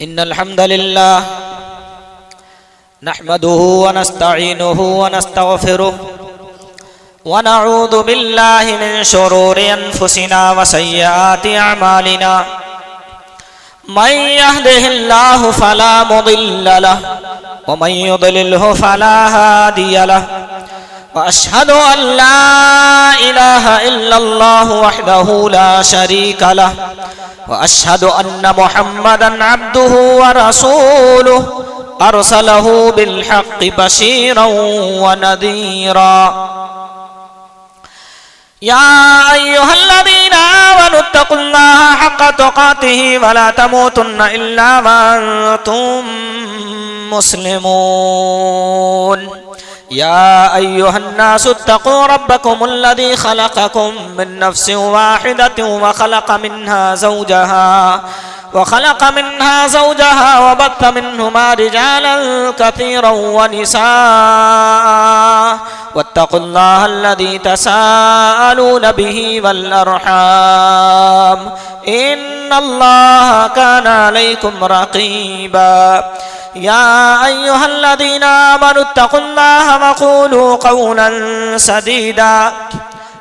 इन्नल हम्दुलिल्लाह नहमदुहु व नस्तईनुहु व नस्तगफिरुहु व नऊज़ु बिल्लाहि मिन शुरूरि अनफुसिना व सय्यिआति अमालिना मन यहदिहिल्लाहु फला मुदिल्ल लहु व मन युद्लिलहु फला हादिय लहु व अशहदु अन ला इलाहा इल्लल्लाहु वहदहु ला शरीक लहु व अशहदु अन्न मुहम्मदन अब्दुहु व रसूलुहु अरसलहु बिल हक़्क़ि बशीरन व नज़ीरा या अय्युहल्लज़ीना आमनुत्तक़ुल्लाहा हक़्क़ तुक़ातिही व ला तमूतुन्ना इल्ला व अंतुम मुस्लिमून या अय्युहन्नासुत्तक़ू रब्बकुमुल्लज़ी ख़लक़कुम मिन नफ़्सिन वाहिदतिन व ख़लक़ मिन्हा ज़ौजहा व बत्थ मिन्हुमा रिजालन कसीरन व निसाअ वत्तक़ुल्लाहा अल्लज़ी तसाअलून बिही वल अर्हाम इन्नल्लाहा काना अलैकुम रक़ीबा या अय्युहल्लज़ीना आमनुत्तक़ुल्लाहा व क़ूलू क़ौलन सदीदा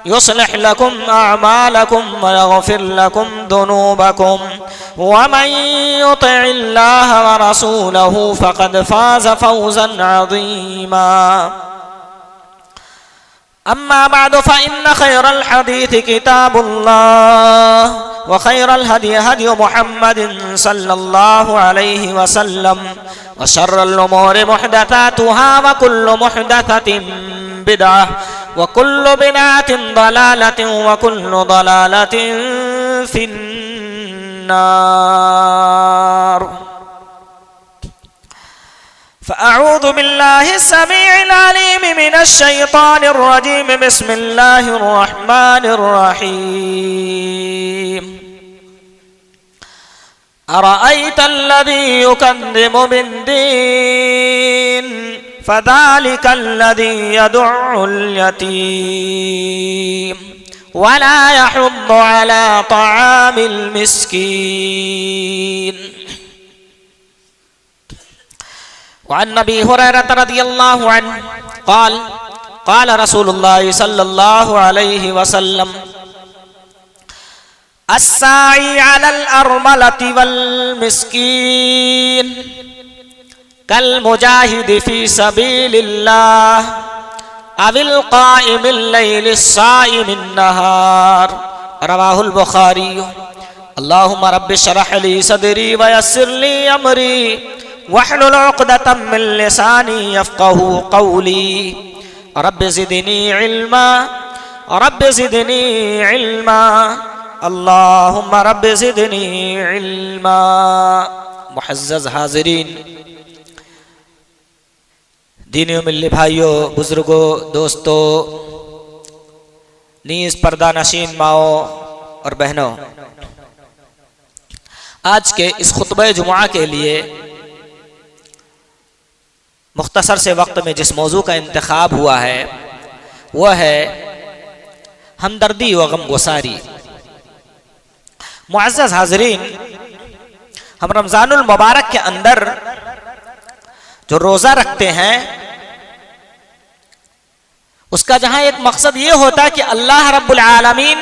युस्लिह लकुम अअमालकुम व यग़फिर लकुम दुनूबकुम व मन युतिइल्लाह व रसूलहु फ़क़द फ़ाज़ फ़ौज़न अज़ीमा अम्मा बअद फ़इन्न खैरल हदीस किताबुल्लाह व खैरल हदी हदी मुहम्मदिन सल्लल्लाहु अलैहि वसल्लम व शर्रल उमूरि मुहदसातुहा व कुल्लु मुहदसतिन बिदअह व कुल्लु बिदअतिन दलालतिन व कुल्लु दलालतिन फिन्नार फ़अऊज़ु बिल्लाहि अस्समीइल अलीम मिनश शैतानिर रजीम बिस्मिल्लाहिर रहमानिर रहीम अरअयतल्लज़ी युकज़्ज़िबु बिद्दीन फ़ज़ालिकल्लज़ी यदु'उल यतीम व ला यहुद्दु अला तआमिल मिस्कीन वअन अबी हुरैरह रज़ियल्लाहु अन्हु क़ाल क़ाल रसूलुल्लाह सल्लल्लाहु अलैहि वसल्लम अस्साई अलल अरमलति वल मिस्कीन कल मुजाहिद फी सबीलिल्लाह अविल क़ाइमिल लैलिस साइमिन नहार रवाहुल बुखारी अल्लाहुम्मा रब्बि इश्रह ली सदरी व यस्सिर ली अमरी वहलुल उक़दतम मिन लिसानी यफ़क़हू क़ौली रब्बि ज़िदनी इल्मा अल्लाहुम्मा रब्बि ज़िदनी इल्मा। मुअज़्ज़ज़ हाज़िरीन, दीनी व मिल्ली भाइयों, बुजुर्गों, दोस्तों, नीज़ पर्दा नशीन माओ और बहनों, आज के इस खुतबे जुमा के लिए मुख्तसर से वक्त में जिस मौजू का इंतखाब हुआ है वह है हमदर्दी व गमगुसारी। मुअज़्ज़ज़ हाज़िरीन, हम रमज़ानुल मुबारक के अंदर जो रोज़ा रखते हैं उसका जहां एक मकसद ये होता है कि अल्लाह रब्बुल आलमीन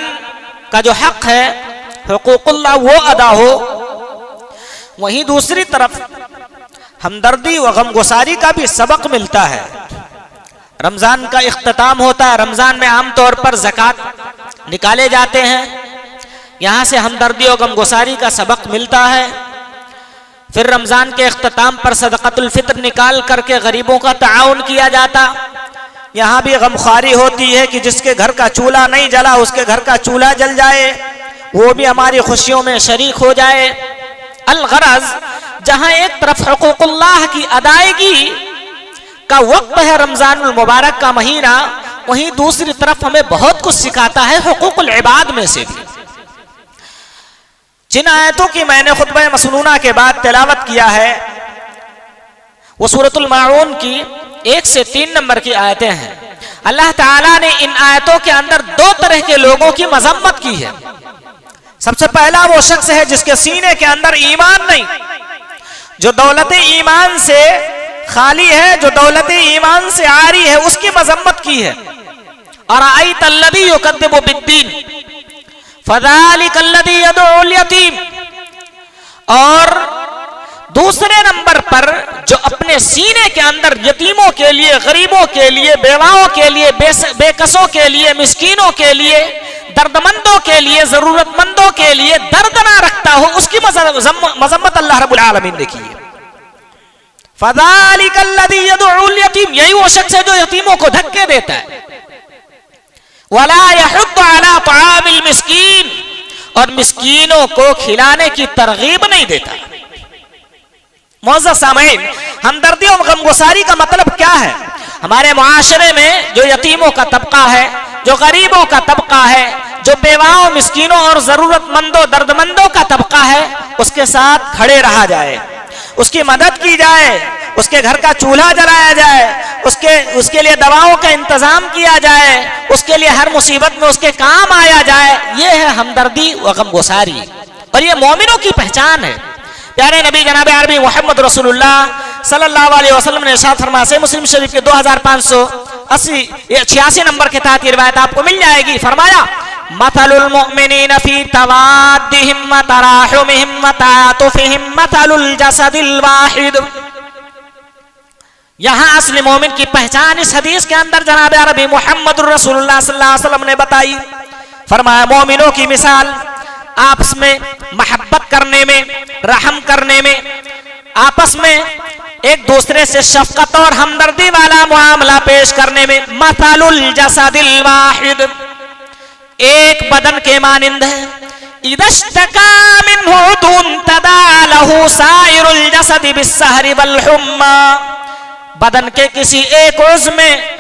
का जो हक है हुकूकुल्लाह वो अदा हो, वहीं दूसरी तरफ हमदर्दी व गमगुसारी का भी सबक मिलता है। रमज़ान का इख्तिताम होता है, रमज़ान में आमतौर पर ज़कात निकाले जाते हैं, यहाँ से हमदर्दी व गमगुसारी का सबक मिलता है। फिर रमज़ान के इख्तिताम पर सदक़तुल फ़ित्र निकाल करके गरीबों का ताउन किया जाता, यहाँ भी गमख्वारी होती है कि जिसके घर का चूल्हा नहीं जला उसके घर का चूल्हा जल जाए, वो भी हमारी खुशियों में शरीक हो जाए। अल-गरज़, जहाँ एक तरफ हुकूकुल्लाह की अदायगी का वक्त है रमज़ानुल मुबारक का महीना, वहीं दूसरी तरफ हमें बहुत कुछ सिखाता है हुकूकुल इबाद में से भी। जिन आयतों की मैंने खुतबा मसनूना के बाद तिलावत किया है वो सूरतुल माऊन की 1 से 3 नंबर की आयतें हैं। अल्लाह ताला ने इन आयतों के अंदर 2 तरह के लोगों की मजम्मत की है। सबसे पहला वो शख्स है जिसके सीने के अंदर ईमान नहीं, जो दौलत ईमान से खाली है, जो दौलत ईमान से आरी है, उसकी मजम्मत की है। और आई तल्लदी युकद्दिबु बिद्दीन फज़ालिकल्लज़ी यदउल यतीम। और दूसरे नंबर पर जो अपने सीने के अंदर यतीमों के लिए, गरीबों के लिए, बेवाओं के लिए, बेकसों के लिए, मिस्कीनों के लिए, दर्दमंदों के लिए, जरूरतमंदों के लिए दर्द ना रखता हो, उसकी मजम्मत अल्लाह रब्बुल आलमीन ने की है। फज़ालिकल्लज़ी यदउल यतीम, यही वो शख्स है जो यतीमों को धक्के देता है। वला यहुद्दु अला तआमिल मिस्कीन, और मिस्कीनों को खिलाने की तरगीब नहीं देता। मुअज़्ज़ज़ सामईन, हमदर्दी और गमगुसारी का मतलब क्या है? हमारे मुआशरे में जो यतीमों का तबका है, जो गरीबों का तबका है, जो बेवाओं, मिस्कीनों और जरूरतमंदों, दर्दमंदों का तबका है, उसके साथ खड़े रहा जाए, उसकी मदद की जाए, उसके घर का चूल्हा जलाया जाए, उसके लिए दवाओं का इंतजाम किया जाए, उसके लिए हर मुसीबत में उसके काम आया जाए। ये है हमदर्दी व गमगुसारी, और ये मोमिनों की पहचान है। प्यारे नबी जनाब अरबी मोहम्मद रसूलुल्लाह सल्लल्लाहु अलैहि वसल्लम ने इरशाद फरमाया, सही मुस्लिम शरीफ के 2586 नंबर के तहत ये रिवायत आपको मिल जाएगी। फरमाया, मथलुल मुमिनीन फी तवाद्दिहिम व तराहुमिहिम व तातुफिहिम मथलुल जसदिल वाहिद। यहां असली मोमिन की पहचान इस हदीस के अंदर जनाब अरबी मोहम्मद रसूलुल्लाह सल्लल्लाहु अलैहि वसल्लम ने बताई। फरमाया, मोमिनों की मिसाल आपस में मोहब्बत करने में, रहम करने में, आपस में एक दूसरे से शफकत और हमदर्दी वाला मुआमला पेश करने में, मथलुल जसदिल वाहिद, एक बदन के मानिंद है। इदश्तका मिन्हु दुन तदालहु साइरुल जसदि बिस्सहरि वल हुम्मा। बदन के किसी एक उज़्व में,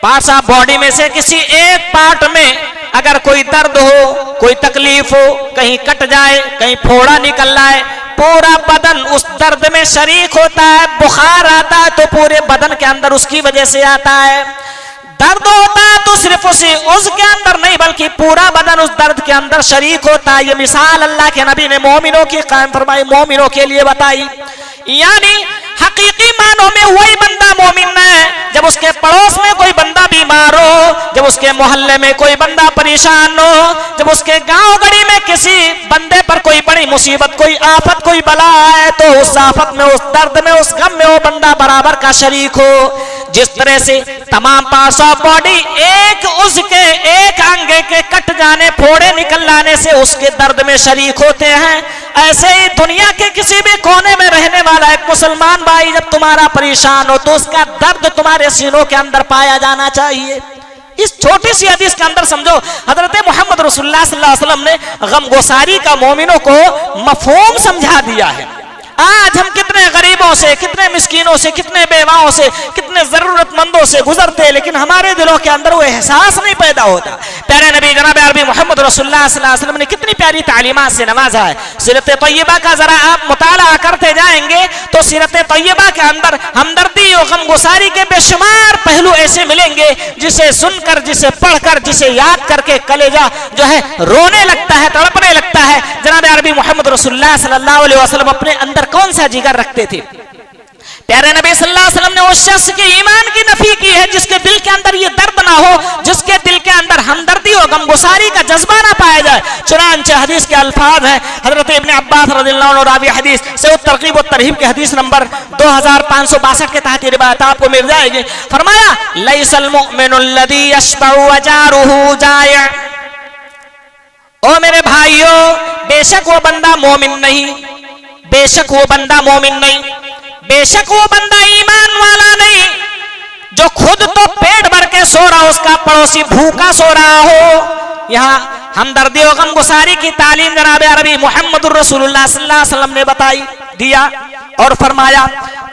पार्ट ऑफ बॉडी में से किसी एक पार्ट में अगर कोई दर्द हो, कोई तकलीफ हो, कहीं कट जाए, कहीं फोड़ा निकल जाए, पूरा बदन उस दर्द में शरीक होता है। बुखार आता है तो पूरे बदन के अंदर उसकी वजह से आता है। दर्द होता है तो सिर्फ उसी उज़्व के अंदर नहीं, बल्कि पूरा बदन उस दर्द के अंदर शरीक होता है। ये मिसाल अल्लाह के नबी ने मोमिनों की कायम फरमाई, मोमिनों के लिए बताई। यानी हकीकी मानों में वही बंदा मोमिन है जब उसके पड़ोस में कोई बंदा बीमार हो, जब उसके मोहल्ले में कोई बंदा परेशान हो, जब उसके गांव गड़ी में किसी बंदे पर कोई बड़ी मुसीबत, कोई आफत, कोई बला आए, तो उस आफत में, उस दर्द में, उस गम में वो बंदा बराबर का शरीक हो। जिस तरह से तमाम पार्ट्स ऑफ बॉडी एक उज़्व के, एक अंग के कट जाने, फोड़े निकल जाने से उसके दर्द में शरीक होते हैं, ऐसे ही दुनिया के किसी भी कोने में रहने वाला एक मुसलमान भाई जब तुम्हारा परेशान हो तो उसका दर्द तुम्हारे सीनों के अंदर पाया जाना चाहिए। इस छोटी सी हदीस के अंदर समझो, हजरत मोहम्मद रसूलुल्लाह सल्लल्लाहु अलैहि वसल्लम ने गमगुसारी का मोमिनों को मफहूम समझा दिया है। आज हम कितने गरीबों से, कितने मिस्कीनों से, कितने बेवाओं से, कितने जरूरतमंदों से गुजरते हैं, लेकिन हमारे दिलों के अंदर वो एहसास नहीं पैदा होता। प्यारे नबी जनाब अरबी मोहम्मद रसूलुल्लाह सल्लल्लाहु अलैहि वसल्लम ने कितनी प्यारी तालीमात से नवाजा है। सीरत तय्यबा का जरा आप मुताला करते जाएंगे तो सीरत तय्यबा के अंदर हमदर्दी और गमगुसारी के बेशुमार पहलू ऐसे मिलेंगे जिसे सुनकर, जिसे पढ़कर, जिसे याद करके कलेजा जो है रोने लगता है, तड़पने लगता है। जनाब अरबी मोहम्मद रसूलुल्लाह सल्लल्लाहु अलैहि वसल्लम अपने अंदर कौन सा जिगर रखते थे? प्यारे नबी सल्लल्लाहु अलैहि वसल्लम ने उस शख्स के ईमान की नफी की है जिसके दिल के अंदर ये दर्द ना हो, जिसके दिल के अंदर हमदर्दी और गमगुसारी का जज्बा ना पाया जाए। चुनांचे हदीस के अल्फाज हैं, हजरत इब्ने अब्बास रज़ियल्लाहु अन्हु रावी हदीस से तरगीब और तरहीब के हदीस नंबर 2562 के तहत ये रिवायत आपको मिल जाएगी। फरमाया, लैसल मुमिनुल्लज़ी यशबउ व जारुहु जाय। ओ मेरे भाइयों, बेशक वो बंदा मोमिन नहीं, बेशक वो बंदा मोमिन नहीं, बेशक वो बंदा ईमान वाला नहीं जो खुद तो पेट भर के सो रहा हो, उसका पड़ोसी भूखा सो रहा हो। यहाँ हमदर्दी और गमगुसारी की तालीम जनाब अरबी मोहम्मदुर रसूलुल्लाह सल्लल्लाहु अलैहि वसल्लम ने बताई, दिया और फरमाया,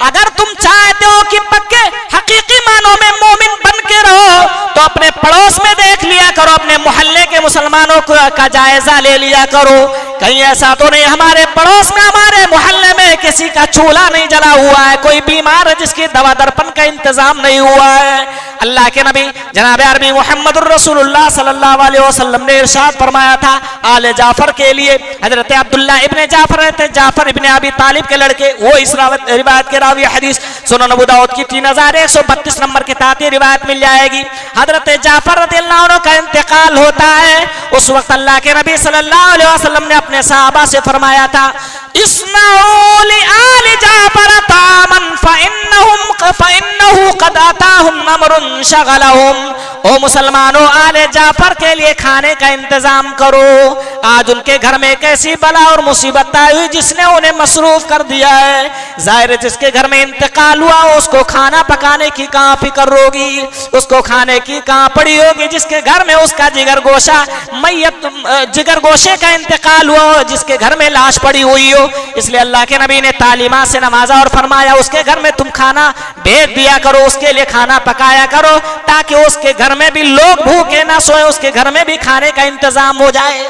अगर तुम चाहते हो कि पक्के हकीकी मानों में मोमिन बन के रहो तो अपने पड़ोस में देख लिया करो, अपने मोहल्ले के मुसलमानों का जायजा ले लिया करो। कहीं ऐसा तो नहीं हमारे पड़ोस में, हमारे मोहल्ले में किसी का चूल्हा नहीं जला हुआ है, कोई बीमार है जिसकी दवा दर्पण का इंतजाम नहीं हुआ है। अल्लाह के नबी जनाब अरबी मोहम्मद रसूलुल्लाह सल्लल्लाहु अलैहि वसल्लम ने इरशाद फरमाया था आले जाफर के लिए, हजरत अब्दुल्लाह इब्ने जाफर रहते जाफर इब्ने अबी तालिब के लड़के, वो इस रिवायत के रावी हदीस सुनन अबू दाऊद की 3132 नंबर के तहत रिवायत मिल जाएगी। हजरत जाफर रज़ियल्लाहु अन्हु का इंतकाल होता है। उस वक्त अल्लाह के नबी सल्लल्लाहु अलैहि वसल्लम ने अपने सहाबा से फरमाया था इस्नऊ ली आलि जाफर तामन फइन्नहु क़द अताहुम अमरुन शगलहुम। ओ मुसलमानों, आले जाफर के लिए खाने का इंतजाम करो। आज उनके घर में एक ऐसी बला और मुसीबत आई हुई जिसने उन्हें मसरूफ कर दिया है। जाहिर है जिसके घर में इंतकाल हुआ उसको खाना पकाने की कहाँ फिक्र होगी, उसको खाने की कहाँ पड़ी होगी। जिसके घर में उसका जिगर गोशा मैयत जिगर गोशे का इंतकाल हुआ हो, जिसके घर में लाश पड़ी हुई हो, इसलिए अल्लाह के नबी ने तालीमात से नवाजा और फरमाया उसके घर में तुम खाना भेज दिया करो, उसके लिए खाना पकाया करो ताकि उसके घर में भी लोग भूखे ना सोए, उसके घर में भी खाने का इंतजाम हो जाए।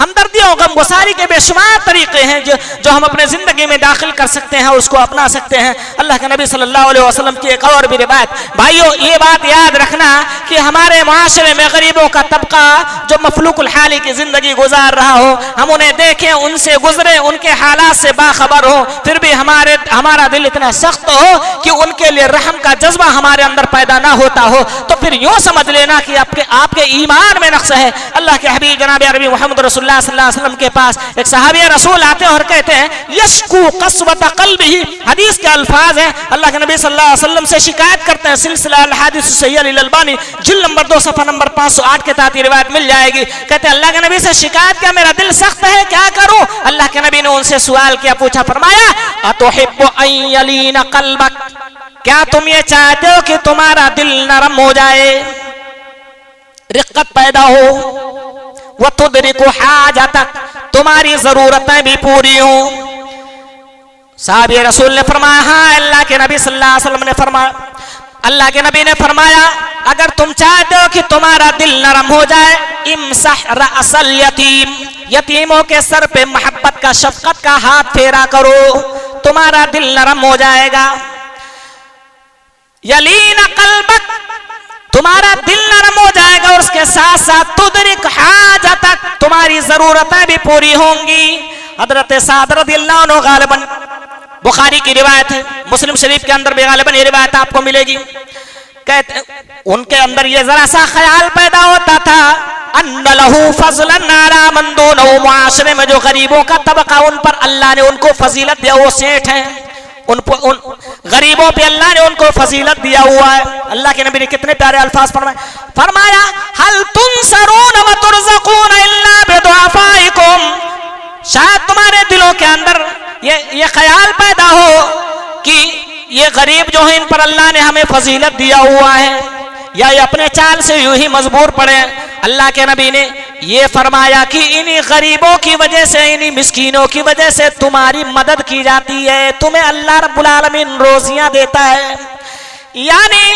हमदर्दी और गमगुसारी के बेशुमार तरीके हैं जो हम अपने जिंदगी में दाखिल कर सकते हैं और उसको अपना सकते हैं। अल्लाह के नबी सल्लल्लाहु अलैहि वसल्लम की एक और भी रिवायत, भाइयों ये बात याद रखना कि हमारे माशरे में गरीबों का तबका जो मफलूकुल हाली की जिंदगी गुजार रहा हो, हम उन्हें देखें, उनसे गुजरे, उनके हालात से बाखबर हो, फिर भी हमारा दिल इतना सख्त हो कि उनके लिए रहम का जज्बा हमारे अंदर पैदा ना होता हो, तो फिर यूं समझ लेना कि आपके ईमान में नक्स है। अल्लाह के हबीब जनाब अरबी मोहम्मद रसूलुल्लाह सल्लल्लाहु अलैहि वसल्लम के पास एक सहाबी रसूल आते हैं और कहते हैं यशकू कसवत क़ल्बिही, हदीस के अल्फाज हैं, अल्लाह के नबी सल्लल्लाहु अलैहि वसल्लम से शिकायत करते हैं। सिलसिला अल हदीस सहीह अल अलबानी जिल्द नंबर 2 सफ़ा नंबर 508 के तहत रिवायत मिल जाएगी। कहते हैं अल्लाह के नबी से शिकायत किया, मेरा दिल सख्त है, क्या करूं? अल्लाह के नबी ने उनसे सवाल किया, पूछा, फरमाया अतुहिब्बु अन यलीना क़ल्बक, क्या तुम ये चाहते हो कि तुम्हारा दिल नरम हो जाए, रिक्कत पैदा हो, वतुदरिकु हाजतक, तुम्हारी जरूरतें भी पूरी हो? साहब रसूल ने फरमाया हाँ। अल्लाह के नबी सल्लल्लाहु अलैहि वसल्लम ने फरमाया, अल्लाह के नबी ने फरमाया अगर तुम चाहते हो कि तुम्हारा दिल नरम हो जाए, इमसह रअसल यतीम, यतीमों के सर पे मोहब्बत का शफकत का हाथ फेरा करो, तुम्हारा दिल नरम हो जाएगा। यलीना क़ल्बक, तुम्हारा दिल नरम हो जाएगा और उसके साथ साथ तुदरिक हाजतक, तुम्हारी जरूरतें भी पूरी होंगी। हजरत साद रज़ियल्लाहु अन्हु गालिबन बुखारी की रिवायत है, मुस्लिम शरीफ के अंदर भी गालिबन ये रिवायत आपको मिलेगी। कहते उनके अंदर ये जरा सा ख्याल पैदा होता था अन्ना लहू फज़लन अला मन दूनहु, मुआशरे में जो गरीबों का तबका उन पर अल्लाह ने उनको फजीलत दिया, वो सेठ हैं, उन गरीबों पे अल्लाह ने उनको फजीलत दिया हुआ है। अल्लाह के नबी ने कितने प्यारे अल्फाज फरमाया हल तुनसरून व तुरज़क़ून इल्ला बिदुआफाइकुम, शायद तुम्हारे दिलों के अंदर ये ख्याल पैदा हो कि ये गरीब जो है इन पर अल्लाह ने हमें फजीलत दिया हुआ है, या ये अपने चाल से यूं ही मजबूर पड़े। अल्लाह के नबी ने ये फरमाया कि इन्हीं गरीबों की वजह से, इन्हीं मिस्कीनों की वजह से तुम्हारी मदद की जाती है, तुम्हें अल्लाह रब्बुल आलमीन रोजियां देता है। यानी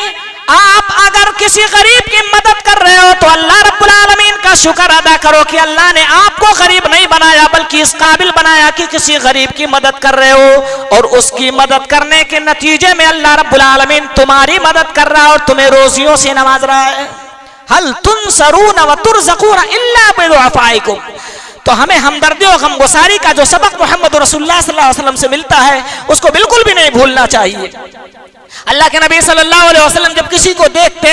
आप अगर किसी गरीब की मदद कर रहे हो तो अल्लाह रब्बुल आलमीन का शुक्र अदा करो कि अल्लाह ने आपको गरीब नहीं बनाया बल्कि इस काबिल बनाया कि किसी गरीब की मदद कर रहे हो, और उसकी मदद करने के नतीजे में अल्लाह रब्बुल आलमीन तुम्हारी मदद कर रहा है और तुम्हें रोजियों से नवाज रहा है। हल तुनसरून व तुरज़क़ून इल्ला बिदुआफाइकुम, तो हमें हमदर्दी और गमगुसारी का जो सबक मोहम्मद रसूलुल्लाह सल्लल्लाहु अलैहि वसल्लम से मिलता है उसको बिल्कुल भी नहीं भूलना चाहिए। अल्लाह के नबी सल्लल्लाहु अलैहि वसल्लम जब किसी को देखते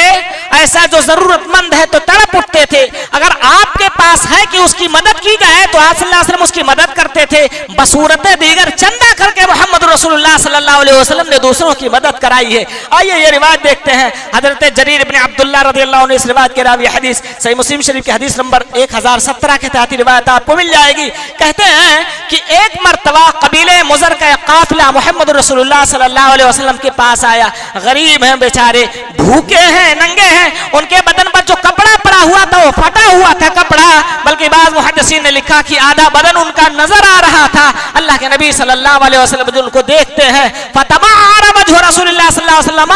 ऐसा जो जरूरतमंद है तो तड़प उठते थे। अगर आपके पास है कि उसकी मदद की जाए तो आप सल्लल्लाहु अलैहि वसल्लम उसकी मदद करते थे। बसूरत दीगर चंदा करके मोहम्मद रसूलुल्लाह सल्लल्लाहु अलैहि वसल्लम ने दूसरों की मदद कराई है। आइए ये रिवायत देखते हैं। हजरत जरीर इब्न अब्दुल्लाह रज़ियल्लाहु अन्हु इस रिवायत के रावी हदीस सही मुस्लिम शरीफ की हदीस नंबर 1017 के तहत रिवायत आपको मिल जाएगी। कहते हैं कि एक मर्तबा कबीले मुज़र का काफिला मोहम्मद रसूलुल्लाह सल्लल्लाहु अलैहि वसल्लम के पास आया। गरीब हैं बेचारे, भूखे हैं, नंगे हैं, उनके बदन पर जो कपड़ा पड़ा हुआ था वो फटा हुआ था कपड़ा, बल्कि बाज़ मुहद्दिसीन ने लिखा कि आधा बदन उनका नजर आ रहा था। अल्लाह के नबी सल्लल्लाहु अलैहि वसल्लम उनको देखते हैं, फतमाअर वजहु रसूलुल्लाह सल्लल्लाहु अलैहि वसल्लम,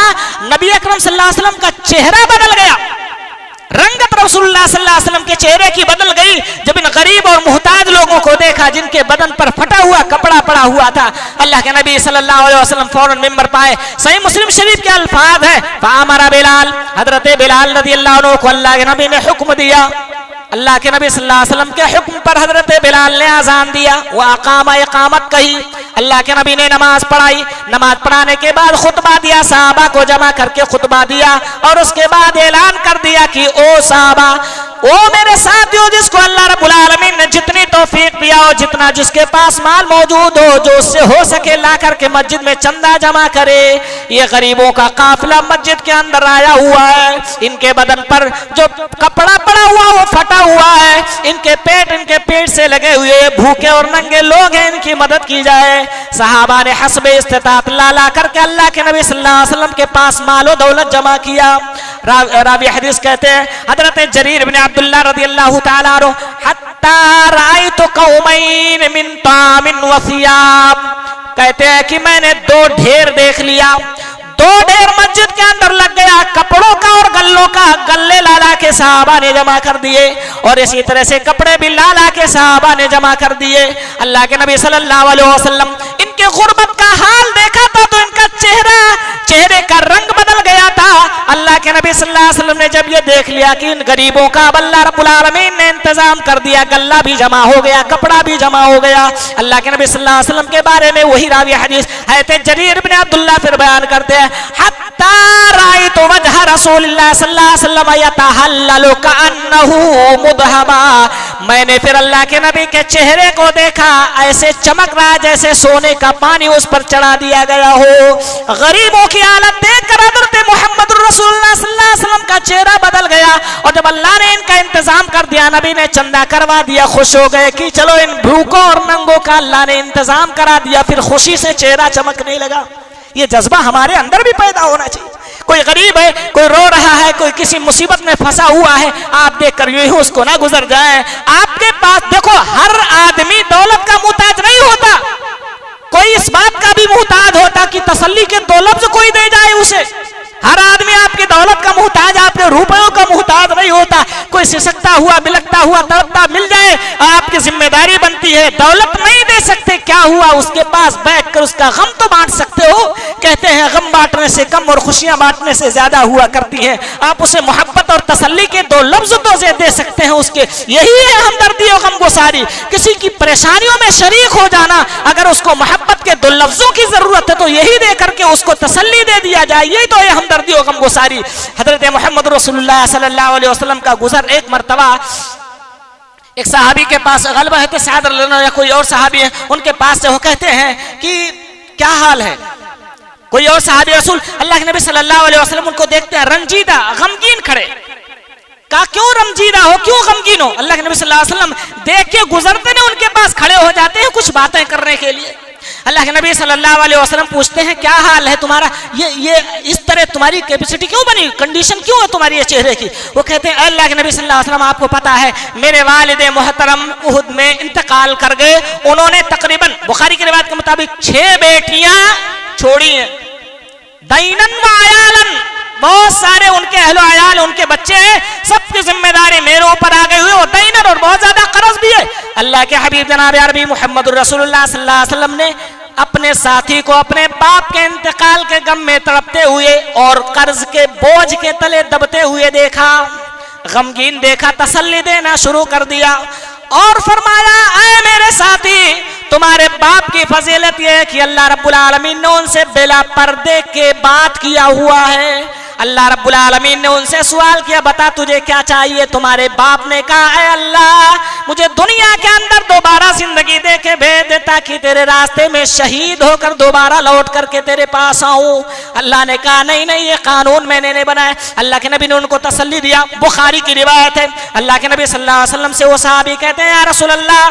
नबी अकरम सल्लल्लाहु अलैहि वसल्लम का चेहरा बदल गया। रंगत रसूलुल्लाह सल्लल्लाहु अलैहि वसल्लम के चेहरे की बदल गई जब इन गरीब और मुहताज लोगों को देखा जिनके बदन पर फटा हुआ कपड़ा पड़ा हुआ था। अल्लाह के नबी सल्लल्लाहु अलैहि वसल्लम फौरन मिंबर पर आए। सही मुस्लिम शरीफ के अल्फाज है, फामरा बिलाल, हजरत बिलाल रदियल्लाहु अन्हु को अल्लाह के नबी ने हुक्म दिया। अल्लाह के नबी सल्लल्लाहु अलैहि वसल्लम के हुक्म पर हजरत बिलाल ने आजान दिया, वो अकामा इकामत कही। अल्लाह के नबी ने नमाज पढ़ाई। नमाज पढ़ाने के बाद खुतबा दिया, साहबा को जमा करके खुतबा दिया और उसके बाद ऐलान कर दिया कि ओ साहबा, ओ मेरे साथियों, जिसको अल्लाह रब्बुल आलमीन ने जितनी तौफीक दिया हो, जितना जिसके पास माल मौजूद हो, जो उससे हो सके ला करके मस्जिद में चंदा जमा करे। ये गरीबों का काफिला मस्जिद के अंदर आया हुआ है। इनके बदन पर जो कपड़ा पड़ा हुआ वो फटा हुआ है। इनके पेट से लगे हुए भूखे और नंगे लोग हैं, इनकी मदद की जाए। सहाबा ने हस्बे इस्तिताअत ला करके अल्लाह के नबी सल्लल्लाहु अलैहि वसल्लम के पास मालो दौलत जमा किया। रावी हदीस कहते हैं, हजरत जरीर इब्न अब्दुल्लाह रदियल्लाहु ताला अन्हु, हत्ता रायतु कौमैन मिन तामिन व सियाब, कहते हैं कि मैंने दो ढेर देख लिया। दो ढेर मस्जिद के अंदर लग गया, कपड़ों का और गल्लों का। गल्ले लाला के सहाबा ने जमा कर दिए और इसी तरह से कपड़े भी लाला के सहाबा ने जमा कर दिए। अल्लाह के नबी सल्लल्लाहु अलैहि वसल्लम इनके गुर्बत का हाल देखा था तो इनका चेहरे का रंग बदल गया था। अल्लाह के नबी सल्लल्लाहु अलैहि वसल्लम ने जब ये देख लिया कि इन गरीबों का अल्लाह रब्बुल आलमीन ने इंतजाम कर दिया, गल्ला भी जमा हो गया, कपड़ा भी जमा हो गया। अल्लाह के नबी सल्लल्लाहु अलैहि वसल्लम के बारे में वही रावी हदीस है जरीर इब्न अब्दुल्लाह फिर बयान करते हैं, हत्ता रायतु वजह रसूलिल्लाह सल्लल्लाहु अलैहि वसल्लम यतहल्ललु कअन्नहु मुदहबा, मैंने फिर अल्लाह के नबी के चेहरे को देखा, ऐसे चमक रहा है जैसे सोने का पानी उस पर चढ़ा दिया गया हो। गरीबों की हालत देखकर हज़रत मुहम्मद रसूलुल्लाह सल्लल्लाहु अलैहि वसल्लम का चेहरा बदल गया और जब अल्लाह ने इनका इंतजाम कर दिया, नबी ने चंदा करवा दिया, खुश हो गए कि चलो इन भूखों और नंगों का अल्लाह ने इंतजाम करा दिया। फिर खुशी से चेहरा चमकने लगा। ये जज्बा हमारे अंदर भी पैदा होना चाहिए। कोई गरीब है, कोई रो रहा है, कोई किसी मुसीबत में फंसा हुआ है, आप देखकर यूं ही उसको ना गुजर जाए। आपके पास देखो, हर आदमी दौलत का मुहताज नहीं होता। कोई इस बात का भी मुहताज होता कि तसल्ली के दो लफ्ज कोई दे जाए उसे। हर आदमी आपकी दौलत का मुहताज, आपके रुपयों का मुहताज नहीं होता। कोई सिसकता हुआ, बिलकता हुआ, तड़पता मिल जाए, आपकी जिम्मेदारी बनती है। दौलत नहीं दे सकते, क्या हुआ, उसके पास बैठकर उसका गम तो बांट सकते हो। कहते हैं गम बांटने से कम और खुशियां बांटने से ज्यादा हुआ करती हैं। आप उसे मोहब्बत और तसल्ली के दो लफ्ज तो दे सकते हैं उसके। यही है हमदर्दी और गमगुसारी। किसी की परेशानियों में शरीक हो जाना, अगर उसको मोहब्बत के दो लफ्जों की जरूरत है तो यही दे करके उसको तसल्ली दे दिया जाए, यही तो है हमदर्दी और गमगुसारी। हजरत मोहम्मद रसूलुल्लाह सल्लल्लाहु अलैहि वसल्लम का गुजर, एक मर्तबा एक सहाबी के पास, गलबा है साद या कोई और सहाबी है, उनके पास से वो कहते हैं कि क्या हाल है। कोई और सहाबी रसूल अल्लाह के नबी सल्लल्लाहु अलैहि वसल्लम उनको देखते हैं रंजीदा, गमगीन खड़े। कहा क्यों रंजीदा हो, क्यों गमगीन हो। अल्लाह के नबी सल्लल्लाहु अलैहि वसल्लम देख के गुजरते ने उनके पास खड़े हो जाते हैं कुछ बातें करने के लिए। अल्लाह के नबी सल्लल्लाहु अलैहि वसल्लम पूछते हैं क्या हाल है तुम्हारा, ये इस तरह तुम्हारी कैपेसिटी क्यों बनी, कंडीशन क्यों है तुम्हारी ये चेहरे की। वो कहते हैं अल्लाह के नबी सल्लल्लाहु अलैहि वसल्लम, आपको पता है मेरे वालिद मोहतरम उहुद में इंतकाल कर गए। उन्होंने तकरीबन बुखारी की रिवायत के मुताबिक 6 बेटियां छोड़ी हैं। दैनन व अयालन, बहुत सारे उनके अहलो अयाल, उनके बच्चे हैं, सबकी जिम्मेदारी मेरे ऊपर आ गई हुई। और दैनन, और बहुत ज्यादा कर्ज भी है। अल्लाह के हबीब जनाब अरबी मोहम्मद रसूलुल्लाह सल्लल्लाहु अलैहि वसल्लम ने अपने साथी को अपने बाप के इंतकाल के गम में तड़पते हुए और कर्ज के बोझ के तले दबते हुए देखा, गमगीन देखा, तसल्ली देना शुरू कर दिया और फरमाया, ऐ मेरे साथी, तुम्हारे बाप की फजीलत यह है कि अल्लाह रब्बुल आलमीन ने उनसे बिला पर्दे के बात किया हुआ है। अल्लाह रब्बुल आलमीन ने उनसे सवाल किया, बता तुझे क्या चाहिए। तुम्हारे बाप ने कहा, ऐ अल्लाह, मुझे दुनिया के अंदर दोबारा जिंदगी दे के भेज दे ताकि तेरे रास्ते में शहीद होकर दोबारा लौट करके तेरे पास आऊं। अल्लाह ने कहा, नहीं नहीं, ये कानून मैंने नहीं बनाया। अल्लाह के नबी ने उनको तसल्ली दिया। बुखारी की रिवायत है, अल्लाह के नबी सल्लल्लाहु अलैहि वसल्लम से वो सहाबी कहते हैं, या रसूल अल्लाह,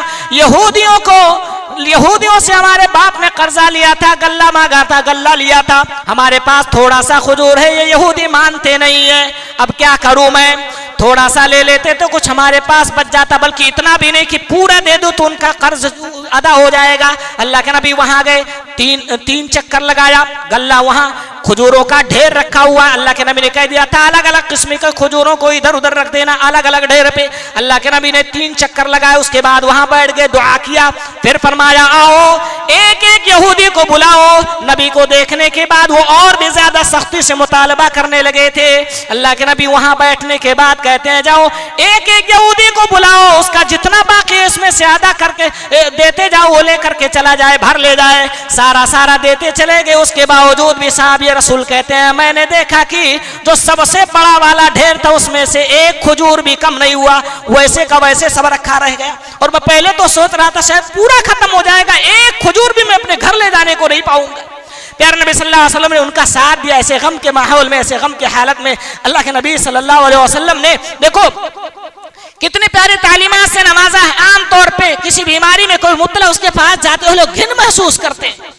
यहूदियों से हमारे बाप ने कर्जा लिया था, गल्ला मांगा था, गल्ला लिया था, हमारे पास थोड़ा सा खजूर है, ये यहूदी मानते नहीं है, अब क्या करूं मैं। थोड़ा सा ले लेते तो कुछ हमारे पास बच जाता, बल्कि इतना भी नहीं कि पूरा दे दो तो उनका कर्ज अदा हो जाएगा। अल्लाह के नबी वहां गए, तीन चक्कर लगाया, गल्ला वहां खजूरों का ढेर रखा हुआ। अल्लाह के नबी ने कह दिया था अलग अलग किस्म के खजूरों को इधर उधर रख देना, अलग अलग ढेर पे। अल्लाह के नबी ने 3 चक्कर लगाए, उसके बाद वहां बैठ गए, दुआ किया, फिर फरमाया आओ एक एक यहूदी को बुलाओ। नबी को देखने के बाद वो और भी ज्यादा सख्ती से मुतालबा करने लगे थे। अल्लाह के नबी वहां बैठने के बाद कहते हैं जाओ एक एक यहूदी को बुलाओ, उसका जितना बाकी है उसमें से आधा करके देते जाओ, वो लेकर के चला जाए, भर ले जाए। सारा देते चले गए। उसके बावजूद भी साहब ये रसूल कहते हैं मैंने देखा कि जो सबसे बड़ा वाला ढेर था उसमें से एक खजूर भी कम नहीं हुआ, वैसे का वैसे सब रखा रह गया। और मैं पहले तो सोच रहा था शायद पूरा खत्म हो जाएगा, एक खजूर भी मैं अपने घर ले जाने को नहीं पाऊंगा। प्यारे नबी सल्लल्लाहु अलैहि वसल्लम ने उनका साथ दिया। ऐसे गम के माहौल में, ऐसे गम की हालत में अल्लाह के नबी सल्लल्लाहु अलैहि वसल्लम ने देखो कितने प्यारे तालीमात से नवाजा है। आम तौर पे किसी बीमारी में कोई मुब्तला उसके पास जाते हो लोग घिन महसूस करते हैं।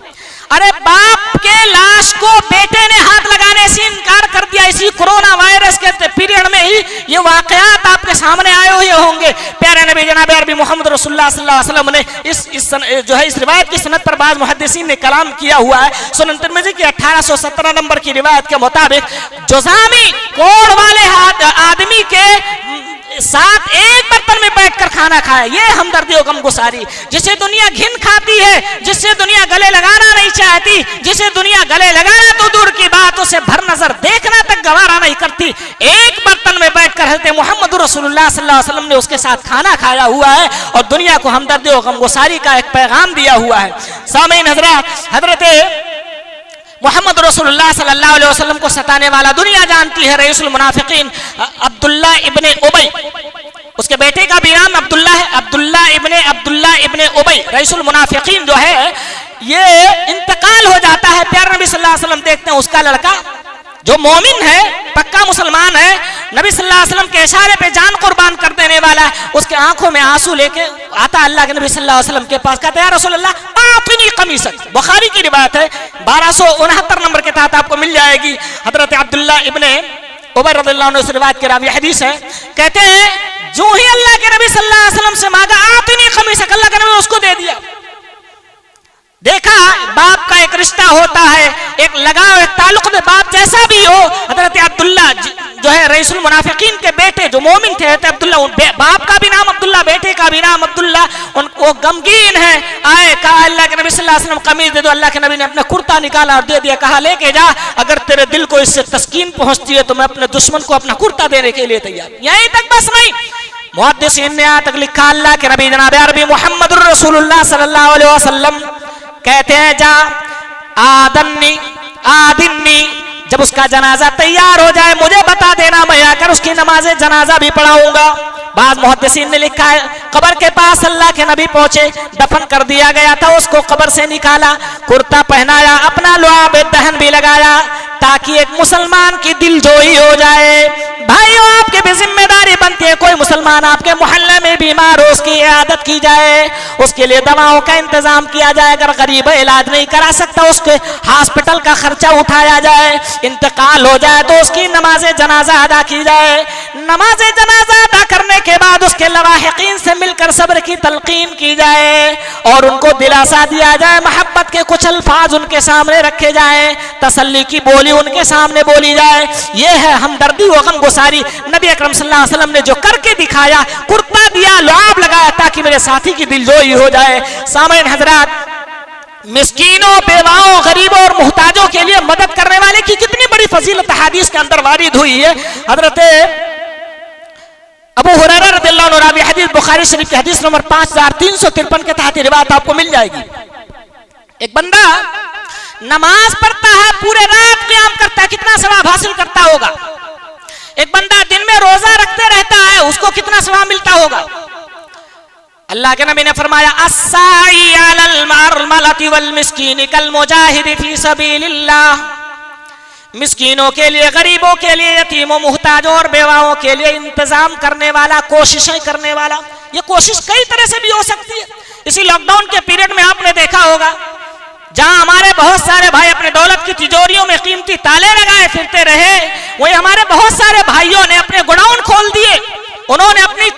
अरे बाप के लाश को बेटे ने हाथ लगाने से इनकार कर दिया। इसी कोरोना वायरस के पीरियड में ही ये वाकयात आपके सामने आए हुए होंगे। प्यारे नबी जनाब अरबी मोहम्मद रसूलुल्लाह सल्लल्लाहु अलैहि वसल्लम ने जो है इस रिवायत की सनद पर बाज़ मुहद्दिसीन ने कलाम किया हुआ है। सुनन तिर्मिज़ी की 1817 नंबर की रिवायत के मुताबिक जुज़ामी कोढ़ वाले आदमी के साथ एक बर्तन में बैठकर खाना खाया, ये हमदर्दी और गमगुसारी। जिसे दुनिया घिन खाती है, जिससे दुनिया गले लगाना नहीं चाहती, जिसे दुनिया गले लगाना तो दूर की बात उसे भर नजर देखना तक गवारा नहीं करती, एक बर्तन में बैठकर हज़रत मोहम्मद रसूलुल्लाह सल्लल्लाहु अलैहि वसल्लम ने उसके साथ खाना खाया हुआ है और दुनिया को हमदर्दी और गमगुसारी का एक पैगाम दिया हुआ है। सामीन हज़रात, हज़रत मोहम्मद रसूलुल्लाह सल्लल्लाहु अलैहि वसल्लम को सताने वाला दुनिया जानती है रईसुल मुनाफिकीन अब्दुल्ला इब्ने उबई, उसके बेटे का भी नाम अब्दुल्ला है। अब्दुल्ला इब्ने उबई रईसुल मुनाफिकीन जो है ये इंतकाल हो जाता है। प्यारे नबी सल्लल्लाहु अलैहि वसल्लम देखते हैं उसका लड़का जो मोमिन है, पक्का मुसलमान है, नबी सल्लल्लाहु अलैहि वसल्लम के इशारे पे जान कुर्बान कर देने वाला है, उसके आंखों में आंसू लेके आता अल्लाह के नबी सल्लल्लाहु अलैहि वसल्लम के पास, कहता है या रसूलल्लाह आतिनी कमीसक। बुखारी की रिवायत है, 1269 नंबर के तहत आपको मिल जाएगी। हजरत अब्दुल्ला इब्ने उबई रज़ियल्लाहु अन्हु इस रिवायत के रावी हदीस है, कहते हैं जो ही अल्लाह के नबी सल्लल्लाहु अलैहि वसल्लम से मांगा आतिनी कमीसक, अल्लाह के नबी उसको दे दिया। देखा बाप का एक रिश्ता होता है, एक लगाव, एक ताल्लुक में बाप जैसा भी हो। हजरत अब्दुल्ला जो है रईसुल मुनाफिकीन के बेटे जो मोमिन थे अब्दुल्ला, बाप का भी नाम अब्दुल्ला, बेटे का भी नाम अब्दुल्ला, वो गमगीन है। आए कहा अल्लाह के नबी सल्लल्लाहु अलैहि वसल्लम कमीज दे दो। अल्लाह के नबी ने अपना कुर्ता निकाला और दे दिया, कहा लेके जा, अगर तेरे दिल को इससे तस्कीन पहुंचती है तो मैं अपने दुश्मन को अपना कुर्ता देने के लिए तैयार। यहीं तक बस नहीं, मुहद्दिसीन ने यहाँ तक लिखा अल्लाह के नबी जनाब अरबी मोहम्मद रसूलुल्लाह सल्लल्लाहु अलैहि वसल्लम कहते हैं जा आदिन्नी, जब उसका जनाजा तैयार हो जाए मुझे बता देना, मैं आकर उसकी नमाज जनाजा भी पढ़ाऊंगा। बाद मुहद्दिसीन ने लिखा है कब्र के पास अल्लाह के नबी पहुंचे, दफन कर दिया गया था, उसको कब्र से निकाला, कुर्ता पहनाया, अपना लुआब दहन भी लगाया ताकि एक मुसलमान की दिलजोई हो जाए। भाइयों आपकी भी जिम्मेदारी बनती है, कोई मुसलमान आपके मोहल्ले में बीमार हो उसकी इयादत की जाए, उसके लिए दवाओं का इंतजाम किया जाए, अगर गरीब इलाज नहीं करा सकता उसके हॉस्पिटल का खर्चा उठाया जाए, इंतकाल हो जाए तो उसकी नमाज जनाजा अदा की जाए। नमाज जनाजा अदा करने के बाद उसके लवाहिकीन से मिलकर सब्र की तलकीन की जाए और उनको दिलासा दिया जाए, मोहब्बत के कुछ अल्फाज उनके सामने रखे जाए, तसल्ली की बोली उनके सामने बोली जाए। यह है हमदर्दी व गमगुसारी। नबी अकरम सल्लल्लाहु अलैहि वसल्लम ने जो करके दिखाया, कुर्ता दिया, लुआब लगाया ताकि मेरे साथी की दिलजोई हो जाए। सामईन हजरात, मिस्कीनों, बेवाओं, गरीबों और मुहताजों के लिए मदद करने वाले की कितनी बड़ी फजीलत हदीस के अंदर वारिद हुई है। हजरत अबू हुरैरा रज़ियल्लाहु अन्हु रावी हदीस, बुखारी शरीफ की हदीस नंबर 5353 के तहत रिवायत आपको मिल जाएगी। एक बंदा नमाज पढ़ता है, पूरे रात क़याम करता है, कितना सवाब हासिल करता होगा। एक बंदा दिन में रोजा रखते रहता है, उसको कितना सवाब मिलता होगा। अल्लाह के नबी ने फरमाया अस्साई अलल मरमलति वल मिस्कीन कल मुजाहिद फी सबीलिल्लाह, मिस्कीनों के लिए, गरीबों के लिए, यतीमों, मुहताजों और बेवाओं के लिए इंतजाम करने वाला, कोशिशें करने वाला। ये कोशिश कई तरह से भी हो सकती है। इसी लॉकडाउन के पीरियड में आपने देखा होगा जहां हमारे बहुत सारे भाई अपने दौलत की तिजोरियों में कीमती ताले लगाए फिरते रहे, वही हमारे बहुत सारे भाइयों ने अपने गोडाउन खोल दिए, उन्होंने अपनी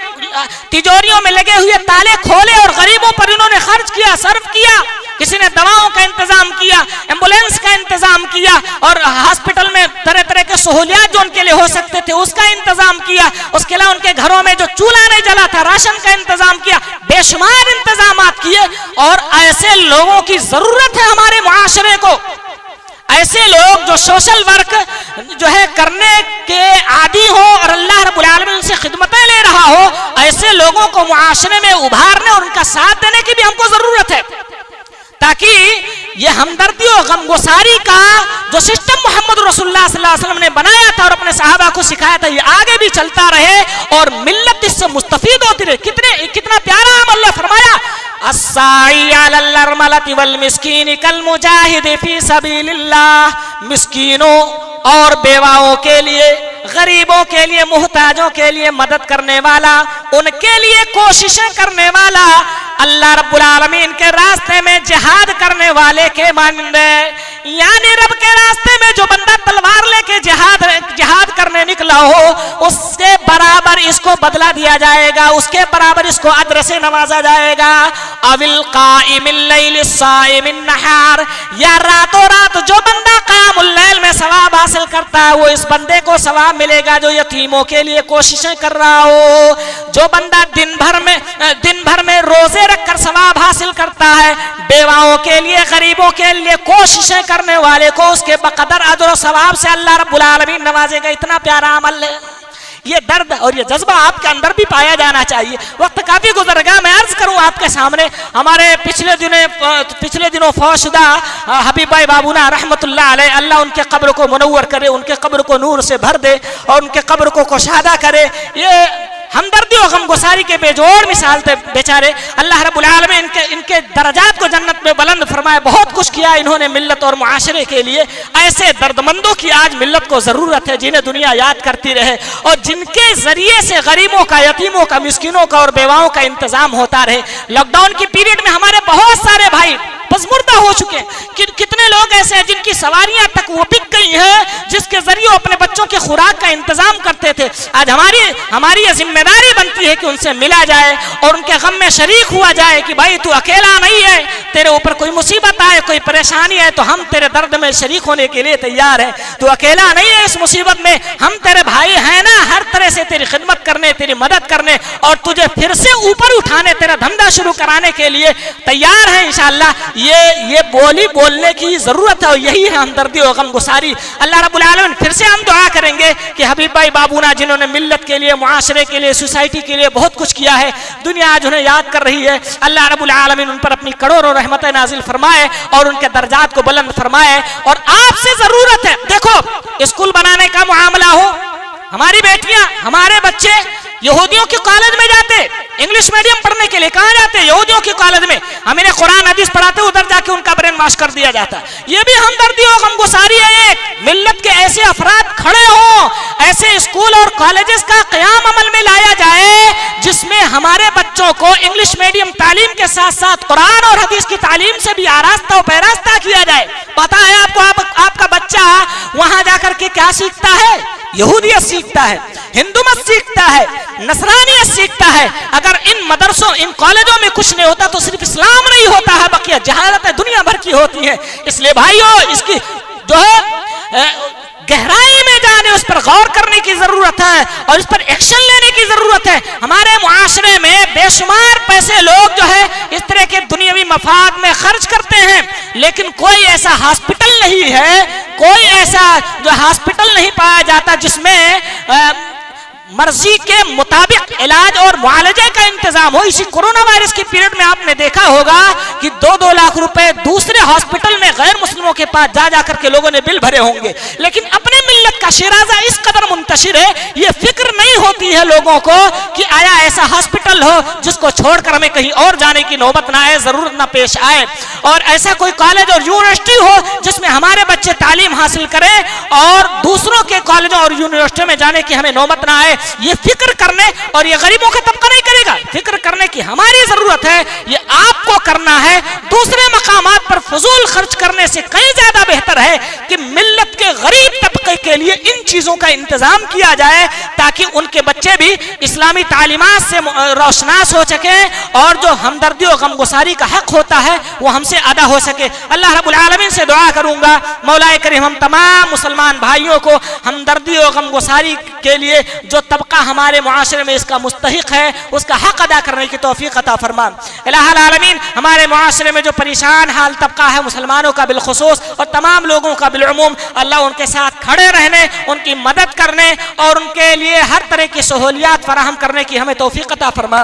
तिजोरियों में लगे हुए ताले खोले और गरीबों पर उन्होंने खर्च किया, सर्व किया। किसी ने दवाओं का इंतजाम किया, एम्बुलेंस का इंतजाम किया और हॉस्पिटल में तरह तरह के सहूलियात जो उनके लिए हो सकते थे उसका इंतजाम किया। उसके अलावा उनके घरों में जो चूल्हा नहीं जला था, राशन का इंतजाम किया, बेशुमार इंतजाम किए। और ऐसे लोगों की जरूरत है हमारे मुआशरे को, ऐसे लोग जो सोशल वर्क जो है करने के आदी हो और अल्लाह रब्बुल आलमीन से खिदमतें ले रहा हो, ऐसे लोगों को मुआशरे में उभारने और उनका साथ देने की भी हमको जरूरत है, ताकि ये हमदर्दी और गमगुसारी का जो सिस्टम मोहम्मद रसूलुल्लाह सल्लल्लाहु अलैहि वसल्लम ने बनाया था और अपने सहाबा को सिखाया था, ये आगे भी चलता रहे और मिल्लत इससे मुस्तफीद होती रहे। कितना प्यारा अल्लाह फरमाया, अस्साई अलल अरमलति वल मिस्कीन कल मुजाहिद फी सबीलिल्लाह। मिस्कीनों और बेवाओं के लिए, गरीबों के लिए, मुहताजों के लिए मदद करने वाला, उनके लिए कोशिशें करने वाला, अल्लाह रब्बुल आलमीन के रास्ते में जिहाद करने वाले के मानंदे। यानी रब के रास्ते में जो बंदा तलवार लेके जिहाद करने निकला हो, उसके बराबर इसको बदला दिया जाएगा, उसके बराबर इसको अज्र से नवाजा जाएगा। अविल काइमिल लैल साइमिन नहार, या रातों रात जो बंदा क़यामुल लैल में सवाब हासिल करता है, वो इस बंदे को सवाब मिलेगा जो यतीमों के लिए कोशिशें कर रहा हो। जो बंदा दिन भर में रोजे रखकर सवाब हासिल करता है, बेवाओं के लिए, गरीबों के लिए कोशिशें करने वाले को उसके बकदर अजर और सवाब से अल्लाह रब्बुल आलमीन नवाजेगा। इतना प्यारा अमल है। ये दर्द और ये जज्बा आपके अंदर भी पाया जाना चाहिए। वक्त काफी गुजर गया, मैं अर्ज करूं आपके सामने, हमारे पिछले दिनों फौशुदा हबीब भाई बाबूना रहमतुल्लाह अलैह, अल्लाह उनके कब्र को मुनव्वर करे, उनके कब्र को नूर से भर दे और उनके कब्र को कुशादा करे। ये हमदर्दी और गमगुसारी के बेजोड़ मिसाल थे बेचारे। अल्लाह रब्बुल आलमीन इनके दर्जात को जन्नत में बुलंद फरमाए। बहुत कुछ किया इन्होंने मिल्लत और मुआशरे के लिए। ऐसे दर्दमंदों की आज मिल्लत को जरूरत है जिन्हें दुनिया याद करती रहे और जिनके जरिए से गरीबों का, यतीमों का, मिस्किनों का और बेवाओं का इंतजाम होता रहे। लॉकडाउन की पीरियड में हमारे बहुत सारे भाई बजमुर्दा हो चुके हैं। कितने लोग ऐसे हैं जिनकी सवारियां तक वो बिक गई हैं, जिसके जरिए अपने बच्चों के खुराक का इंतजाम करते थे। आज हमारी ये जिम्मेदारी बनती है कि उनसे मिला जाए और उनके गम में शरीक हुआ जाए कि भाई तू अकेला नहीं है, तेरे ऊपर कोई मुसीबत आए, कोई परेशानी है तो हम तेरे दर्द में शरीक होने के लिए तैयार हैं। तू अकेला नहीं है इस मुसीबत में, हम तेरे भाई हैं ना, हर तरह से तेरी खिदमत करने, तेरी मदद करने और तुझे फिर से ऊपर उठाने, तेरा धंधा शुरू कराने के लिए तैयार है इंशाअल्लाह। ये बोलने की जरूरत है और यही है हमदर्दी और गमगुसारी। अल्लाह रब्बुल आलमीन, फिर से हम दुआ करेंगे कि हबीब भाई बाबूना जिन्होंने मिल्लत के लिए, मुआशरे के लिए, सोसाइटी के लिए बहुत कुछ किया है, दुनिया आज उन्हें याद कर रही है। अल्लाह रब्बुल आलमीन उन पर अपनी करोड़ों रहमतें नाजिल फरमाए और उनके दर्जात को बुलंद फरमाए। और आपसे जरूरत है, देखो स्कूल बनाने का मामला हो, हमारी बेटियां, हमारे बच्चे यहूदियों के कॉलेज में जाते, इंग्लिश मीडियम पढ़ने के लिए कहाँ जाते? यहूदियों के कॉलेज में। हम इन्हें कुरान हदीस पढ़ाते, उधर जाके उनका ब्रेन वॉश कर दिया जाता। ये भी हमदर्दी और गमगुसारी है। एक मिल्लत के ऐसे अफराद खड़े हों, ऐसे स्कूल और कॉलेजेस का क़याम अमल में लाया जाए जिसमें हमारे बच्चों को इंग्लिश मीडियम तालीम के साथ साथ कुरान और हदीस की तालीम से भी आरास्ता और पैरास्ता किया जाए। पता है आपको, आपका बच्चा वहां जाकर के क्या सीखता है? यहूदियत सीखता है, हिंदू मत सीखता है, नसरानियत सीखता है। अगर इन मदरसों, इन कॉलेजों में कुछ नहीं होता तो सिर्फ इस्लाम नहीं होता है, बकिया जहालत दुनिया भर की होती है। इसलिए भाइयों, इसकी जो है गहराई में जाने, उस पर गौर करने की जरूरत है और इस पर एक्शन लेने की जरूरत है। हमारे मुआशरे में बेशुमार पैसे लोग जो है इस तरह के दुनियावी मफाद में खर्च करते हैं, लेकिन कोई ऐसा हॉस्पिटल नहीं है, कोई ऐसा जो हॉस्पिटल नहीं पाया जाता जिसमें मर्जी के मुताबिक इलाज और मुआलजे का इंतजाम हो। इसी कोरोना वायरस के पीरियड में आपने देखा होगा कि 2-2 लाख रुपए दूसरे हॉस्पिटल में गैर मुस्लिमों के पास जा करके लोगों ने बिल भरे होंगे, लेकिन अपने मिल्लत का शिराजा इस कदर मुंतशिर है, ये फिक्र नहीं होती है लोगों को कि आया ऐसा हॉस्पिटल हो जिसको छोड़कर हमें कहीं और जाने की नौबत ना आए, जरूरत ना पेश आए, और ऐसा कोई कॉलेज और यूनिवर्सिटी हो जिसमें हमारे बच्चे तालीम हासिल करें और दूसरों के कॉलेजों और यूनिवर्सिटी में जाने की हमें नौबत ना आए। ये फिक्र करने और ये गरीबों का तबका नहीं करेगा। फिक्र करने की हमारी जरूरत है, ये आपको करना है। दूसरे मकामात पर फजूल खर्च करने से कहीं ज्यादा बेहतर है कि मिल्लत के गरीब तबके के लिए इन चीजों का इंतजाम किया जाए ताकि उनके बच्चे भी इस्लामी तालीमात से रोशनास हो सके और जो हमदर्दी और गमगुसारी का हक होता है वो हमसे अदा हो सके। अल्लाह रब्बुल आलमीन से दुआ करूंगा मौला करीम हम तमाम मुसलमान भाइयों को हमदर्दी और गमगुसारी के लिए जो तबका हमारे मुआशरे में इसका मुस्तहिक है उसका हक अदा करने की तौफीक अता फरमा। इलाहुल आलमीन हमारे मुआशरे में जो परेशान हाल तबका है मुसलमानों का बिलखुसूस और तमाम लोगों का बिलउमूम, अल्लाह उनके साथ खड़े रहने, उनकी मदद करने और उनके लिए हर तरह की सहूलियात फराहम करने की हमें तौफीक अता फरमा।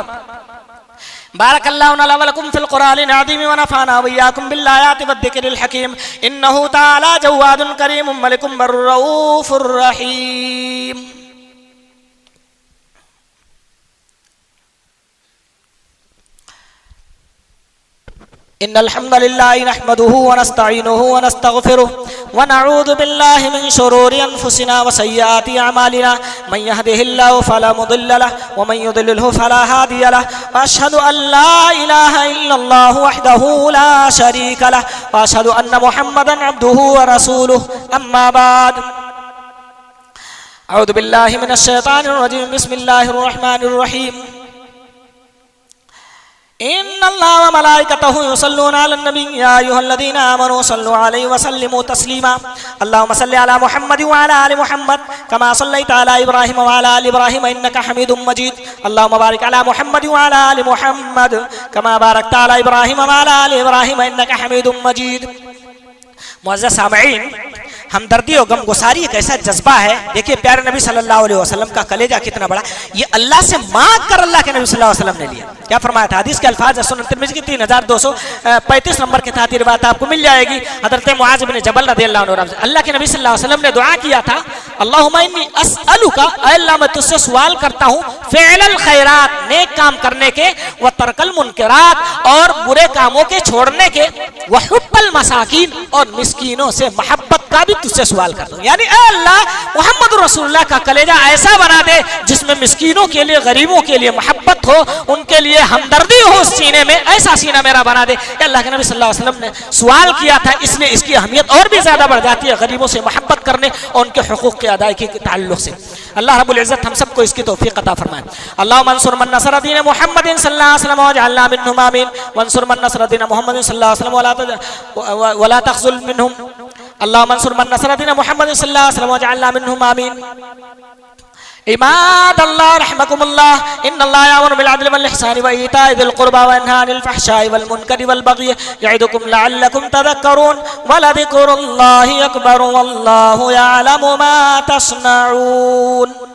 बारकल्लाहु लना व लकुम फिल कुरानिल अज़ीम व नफ़अना व इय्याकुम बिल आयाति वद ज़िक्रिल हकीम इन्नहु तआला जव्वादुन करीमुम मलिकुम बर्रऊफुर रहीम। इन्नल हम्दुलिल्लाहि नहमदुहु व नस्तईनुहुहु व नस्तगफिरुहु व नऊज़ु बिल्लाहि मिन शुरूरि अनफुसिना व सय्यिआति अमालिना मन यहदिहिल्लाहु फला मुदिल्ल लहु व मन युद्लिलहु फला हादिय लहु व अशहदु अन ला इलाहा इल्लल्लाहु वहदहु ला शरीका लहु व अशहदु अन्न मुहम्मदन अब्दुहु व रसूलुहु अम्मा बाद। अऊज़ु बिल्लाहि मिनश शैतानिर रजीम बिस्मिल्लाहिर रहमानिर रहीम। इन्नल्लाह व मलाइकतहु युसल्लूना अलन नबी या अय्युहल्लज़ीना आमनू सल्लु अलैहि व सल्लिमू तस्लीमा। अल्लाहुम्मा सल्लि अला मुहम्मद व अला आलि मुहम्मद कमा सल्लैता अला इब्राहीम व अला आलि इब्राहीम इन्नका हमीदुम मजीद। अल्लाहुम्मा बारिक अला मुहम्मद व अला आलि मुहम्मद कमा बारकता अला इब्राहीम व अला आलि इब्राहीम इन्नका हमीदुम मजीद। मुअज़्ज़ज़ सामईन, हमदर्दी और गमगुसारी एक ऐसा जज्बा है। देखिए प्यारे नबी सल्लल्लाहु अलैहि वसल्लम का कलेजा कितना बड़ा, ये अल्लाह से मांग कर अल्लाह के नबी सल्लल्लाहु अलैहि वसल्लम ने लिया। क्या फरमाया था? हदीस के अल्फाज सुनन तिरमिज़ी की 3235 नंबर के तहत रिवायत आपको मिल जाएगी। हज़रत मुआज़ इब्न जबल रज़ियल्लाहु अन्हु से अल्लाह के नबी सल्लल्लाहु अलैहि वसल्लम ने दुआ किया था, अल्लाहुम्मा इन्नी अस्अलुका, अल्लाह मैं तुझसे सवाल करता हूँ, फ़िअलल खैरात, नेक काम करने के, व तर्कल मुनकरात, और बुरे कामों के छोड़ने के, व हुब्बल मसाकीन, और मिस्कीनों से मोहब्बत का भी तुझसे सवाल करता हूँ। यानी अल्लाह मोहम्मद रसूलुल्लाह का कलेजा ऐसा बना दे जिसमें मिस्कीनों के लिए, गरीबों के लिए मोहब्बत हो, उनके लिए हमदर्दी हो उस सीने में, ऐसा सीना मेरा बना दे। अल्लाह के नबी सल्लल्लाहु अलैहि वसल्लम ने सवाल किया था, इसलिए इसकी अहमियत और भी ज्यादा बढ़ जाती है गरीबों से मोहब्बत करने और उनके हुकूक के अदायगी के ताल्लुक से। अल्लाह रब्बुल इज्जत हम सबको इसकी तौफीक अता फरमाए। अल्लाहुम्मा अंसुर मन नसर दीन मुहम्मदिन सल्लल्लाहु अलैहि वसल्लम वजअलना मिनहुम आमीन वंसुर मन नसर दीन मुहम्मदिन सल्लल्लाहु अलैहि वसल्लम वला तखजुल मिनहुम। अल्लाहुम्मा अंसुर मन नसर दीन मुहम्मदिन सल्लल्लाहु अलैहि वसल्लम वजअलना मिनहुम आमीन। इबादल्लाह रहमकुमुल्लाह, इन्नल्लाह यामुरु बिल अदलि वल इहसानि व ईताइ ज़िल क़ुरबा व यन्हा अनिल फ़हशाइ वल मुनकरि वल बग़यि यइदुकुम लअल्लकुम तज़क्करून व लज़िक्रुल्लाहि अकबर वल्लाहु यअलमु मा तस्नऊन।